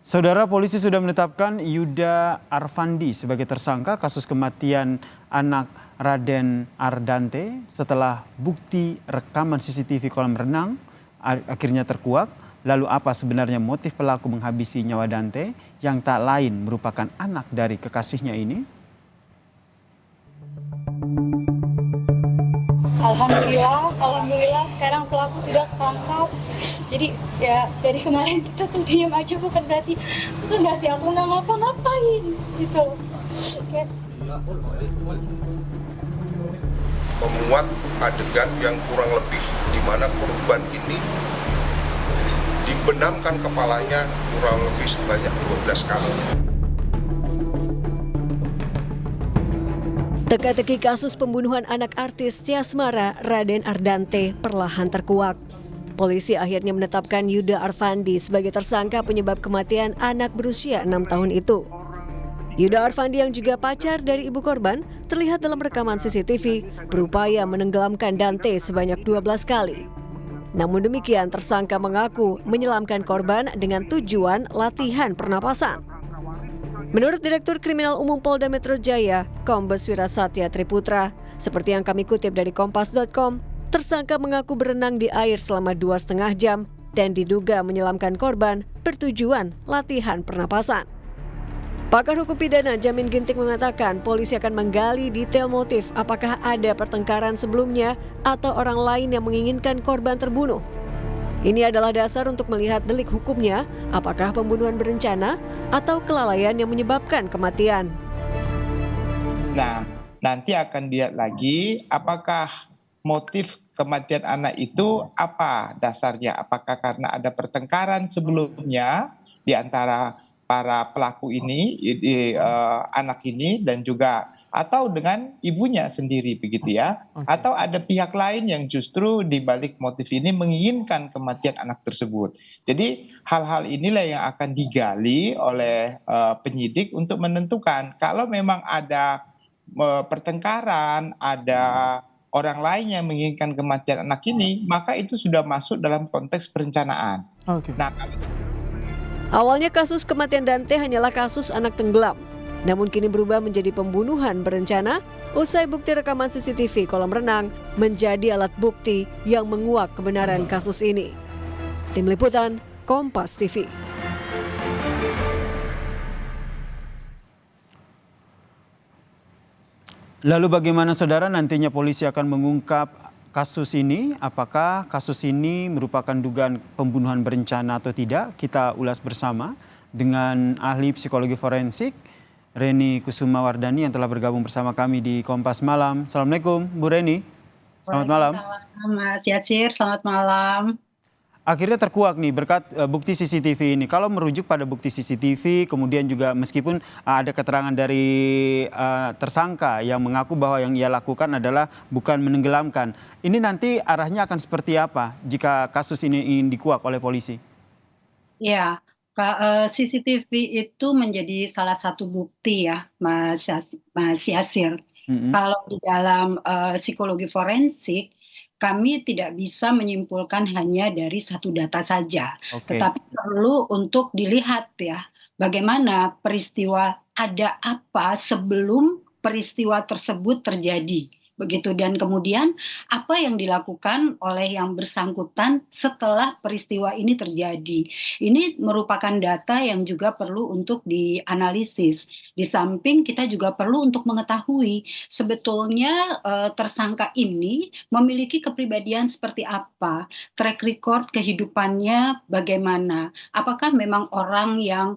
Saudara, polisi sudah menetapkan Yuda Arfandi sebagai tersangka kasus kematian anak Raden Ardante setelah bukti rekaman CCTV kolam renang akhirnya terkuak. Lalu apa sebenarnya motif pelaku menghabisi nyawa Dante yang tak lain merupakan anak dari kekasihnya ini? Alhamdulillah sekarang pelaku sudah ketangkap. Jadi ya dari kemarin kita tuh diam aja bukan berarti aku nggak ngapa-ngapain gitu. Oke. Memuat adegan yang kurang lebih di mana korban ini dibenamkan kepalanya kurang lebih sebanyak 12 kali. Teka-teki kasus pembunuhan anak artis Tiasmara Raden Ardante perlahan terkuak. Polisi akhirnya menetapkan Yuda Arfandi sebagai tersangka penyebab kematian anak berusia 6 tahun itu. Yuda Arfandi yang juga pacar dari ibu korban terlihat dalam rekaman CCTV berupaya menenggelamkan Dante sebanyak 12 kali. Namun demikian tersangka mengaku menyelamkan korban dengan tujuan latihan pernapasan. Menurut Direktur Kriminal Umum Polda Metro Jaya, Kombes Wirasatya Triputra, seperti yang kami kutip dari Kompas.com, tersangka mengaku berenang di air selama 2,5 jam dan diduga menyelamkan korban bertujuan latihan pernapasan. Pakar hukum pidana Jamin Ginting mengatakan polisi akan menggali detail motif apakah ada pertengkaran sebelumnya atau orang lain yang menginginkan korban terbunuh. Ini adalah dasar untuk melihat delik hukumnya, apakah pembunuhan berencana atau kelalaian yang menyebabkan kematian. Nah, nanti akan dilihat lagi apakah motif kematian anak itu apa dasarnya. Apakah karena ada pertengkaran sebelumnya di antara para pelaku ini, anak ini dan juga atau dengan ibunya sendiri begitu ya. Atau ada pihak lain yang justru di balik motif ini menginginkan kematian anak tersebut. Jadi hal-hal inilah yang akan digali oleh penyidik untuk menentukan kalau memang ada pertengkaran, ada orang lain yang menginginkan kematian anak ini, maka itu sudah masuk dalam konteks perencanaan. Nah, awalnya kasus kematian Dante hanyalah kasus anak tenggelam. Namun kini berubah menjadi pembunuhan berencana usai bukti rekaman CCTV kolam renang menjadi alat bukti yang menguak kebenaran kasus ini. Tim Liputan, Kompas TV. Lalu bagaimana saudara nantinya polisi akan mengungkap kasus ini? Apakah kasus ini merupakan dugaan pembunuhan berencana atau tidak? Kita ulas bersama dengan ahli psikologi forensik Reni Kusuma Wardani yang telah bergabung bersama kami di Kompas Malam. Assalamualaikum Bu Reni. Selamat malam. Mas Yasir, selamat malam. Akhirnya terkuak nih berkat bukti CCTV ini. Kalau merujuk pada bukti CCTV, kemudian juga meskipun ada keterangan dari tersangka yang mengaku bahwa yang ia lakukan adalah bukan menenggelamkan. Ini nanti arahnya akan seperti apa jika kasus ini ingin dikuak oleh polisi? Ya, CCTV itu menjadi salah satu bukti ya, Mas Yasir. Kalau di dalam psikologi forensik, kami tidak bisa menyimpulkan hanya dari satu data saja, tetapi perlu untuk dilihat ya, bagaimana peristiwa, ada apa sebelum peristiwa tersebut terjadi. Begitu, dan kemudian apa yang dilakukan oleh yang bersangkutan setelah peristiwa ini terjadi. Ini merupakan data yang juga perlu untuk dianalisis. Di samping kita juga perlu untuk mengetahui sebetulnya tersangka ini memiliki kepribadian seperti apa, track record kehidupannya bagaimana, apakah memang orang yang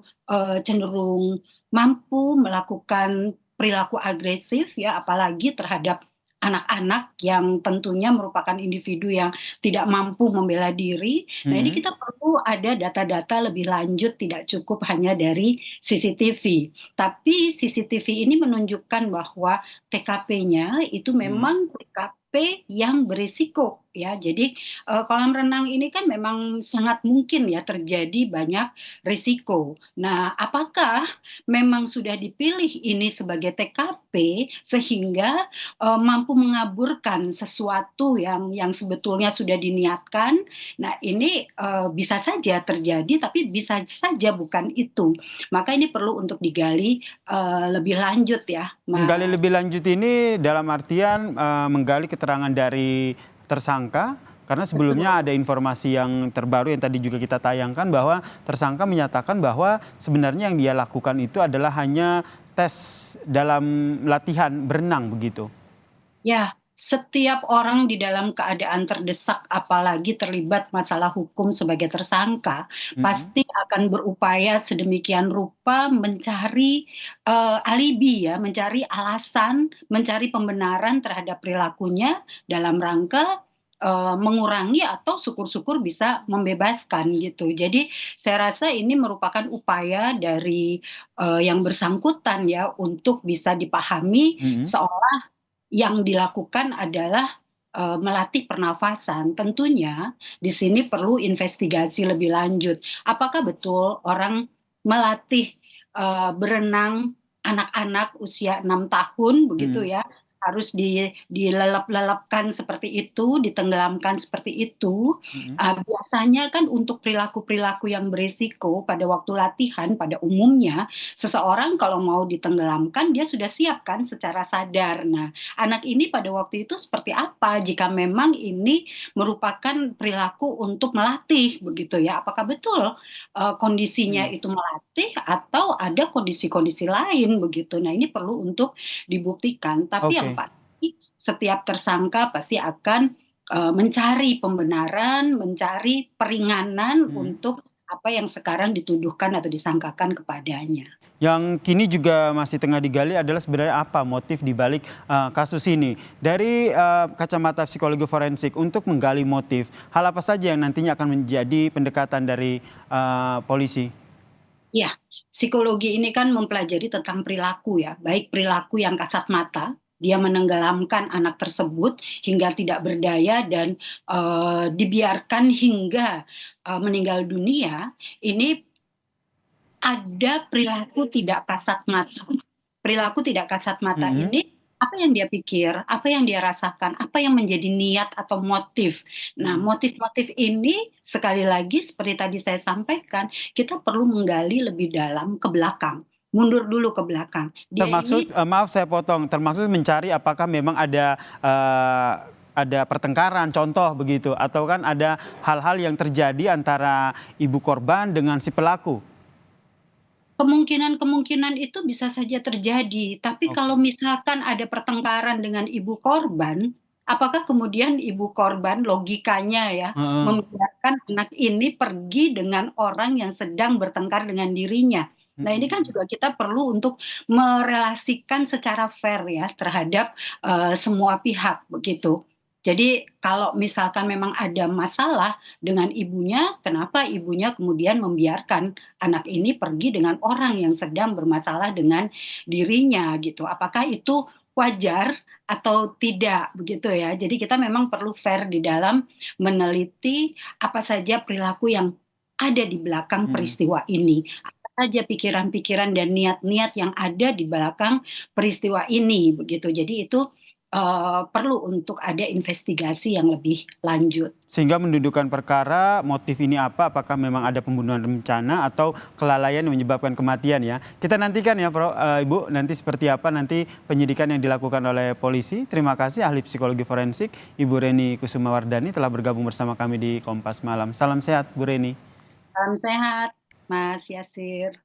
cenderung mampu melakukan perilaku agresif ya, apalagi terhadap anak-anak yang tentunya merupakan individu yang tidak mampu membela diri. Nah, ini kita perlu ada data-data lebih lanjut, tidak cukup hanya dari CCTV. Tapi CCTV ini menunjukkan bahwa TKP-nya itu memang TKP yang berisiko. ya. Jadi kolam renang ini kan memang sangat mungkin ya terjadi banyak risiko. Nah, apakah memang sudah dipilih ini sebagai TKP sehingga mampu mengaburkan sesuatu yang sebetulnya sudah diniatkan? Nah, ini bisa saja terjadi, tapi bisa saja bukan itu. Maka ini perlu untuk digali lebih lanjut ya. Menggali lebih lanjut ini dalam artian menggali keterangan dari tersangka, karena sebelumnya ada informasi yang terbaru yang tadi juga kita tayangkan bahwa tersangka menyatakan bahwa sebenarnya yang dia lakukan itu adalah hanya tes dalam latihan berenang begitu. Ya, setiap orang di dalam keadaan terdesak, apalagi terlibat masalah hukum sebagai tersangka, pasti akan berupaya sedemikian rupa mencari alibi ya, mencari alasan, mencari pembenaran terhadap perilakunya dalam rangka mengurangi atau syukur-syukur bisa membebaskan gitu. Jadi saya rasa ini merupakan upaya dari yang bersangkutan ya untuk bisa dipahami seolah yang dilakukan adalah melatih pernafasan. Tentunya di sini perlu investigasi lebih lanjut. Apakah betul orang melatih berenang anak-anak usia 6 tahun begitu ya, harus dilelep-lelepkan seperti itu, ditenggelamkan seperti itu. Biasanya kan untuk perilaku-perilaku yang berisiko pada waktu latihan pada umumnya, seseorang kalau mau ditenggelamkan dia sudah siap kan secara sadar. Nah, anak ini pada waktu itu seperti apa jika memang ini merupakan perilaku untuk melatih begitu ya? Apakah betul kondisinya itu melatih atau ada kondisi-kondisi lain begitu? Nah, ini perlu untuk dibuktikan. Tapi yang pasti setiap tersangka pasti akan mencari pembenaran, mencari peringanan untuk apa yang sekarang dituduhkan atau disangkakan kepadanya. Yang kini juga masih tengah digali adalah sebenarnya apa motif dibalik kasus ini. Dari kacamata psikologi forensik untuk menggali motif, hal apa saja yang nantinya akan menjadi pendekatan dari polisi? Ya, psikologi ini kan mempelajari tentang perilaku ya, baik perilaku yang kasat mata, dia menenggelamkan anak tersebut hingga tidak berdaya dan dibiarkan hingga meninggal dunia. Ini ada perilaku tidak kasat mata. Perilaku tidak kasat mata ini apa yang dia pikir, apa yang dia rasakan, apa yang menjadi niat atau motif. Nah, motif-motif ini sekali lagi seperti tadi saya sampaikan, kita perlu menggali lebih dalam ke belakang. Mundur dulu ke belakang. Termaksud, maaf saya potong, termaksud mencari apakah memang ada pertengkaran, contoh begitu, atau kan ada hal-hal yang terjadi antara ibu korban dengan si pelaku. Kemungkinan-kemungkinan itu bisa saja terjadi, tapi kalau misalkan ada pertengkaran dengan ibu korban, apakah kemudian ibu korban logikanya ya membiarkan anak ini pergi dengan orang yang sedang bertengkar dengan dirinya? Nah, ini kan juga kita perlu untuk merelasikan secara fair ya terhadap semua pihak begitu. Jadi kalau misalkan memang ada masalah dengan ibunya, kenapa ibunya kemudian membiarkan anak ini pergi dengan orang yang sedang bermasalah dengan dirinya gitu? Apakah itu wajar atau tidak begitu ya? Jadi kita memang perlu fair di dalam meneliti apa saja perilaku yang ada di belakang peristiwa ini. Apa saja pikiran-pikiran dan niat-niat yang ada di belakang peristiwa ini begitu. Jadi itu perlu untuk ada investigasi yang lebih lanjut. Sehingga mendudukan perkara motif ini apa, apakah memang ada pembunuhan berencana atau kelalaian yang menyebabkan kematian ya. Kita nantikan ya Ibu, nanti seperti apa nanti penyidikan yang dilakukan oleh polisi. Terima kasih ahli psikologi forensik Ibu Reni Kusumawardani telah bergabung bersama kami di Kompas Malam. Salam sehat Bu Reni. Salam sehat Mas Yasir.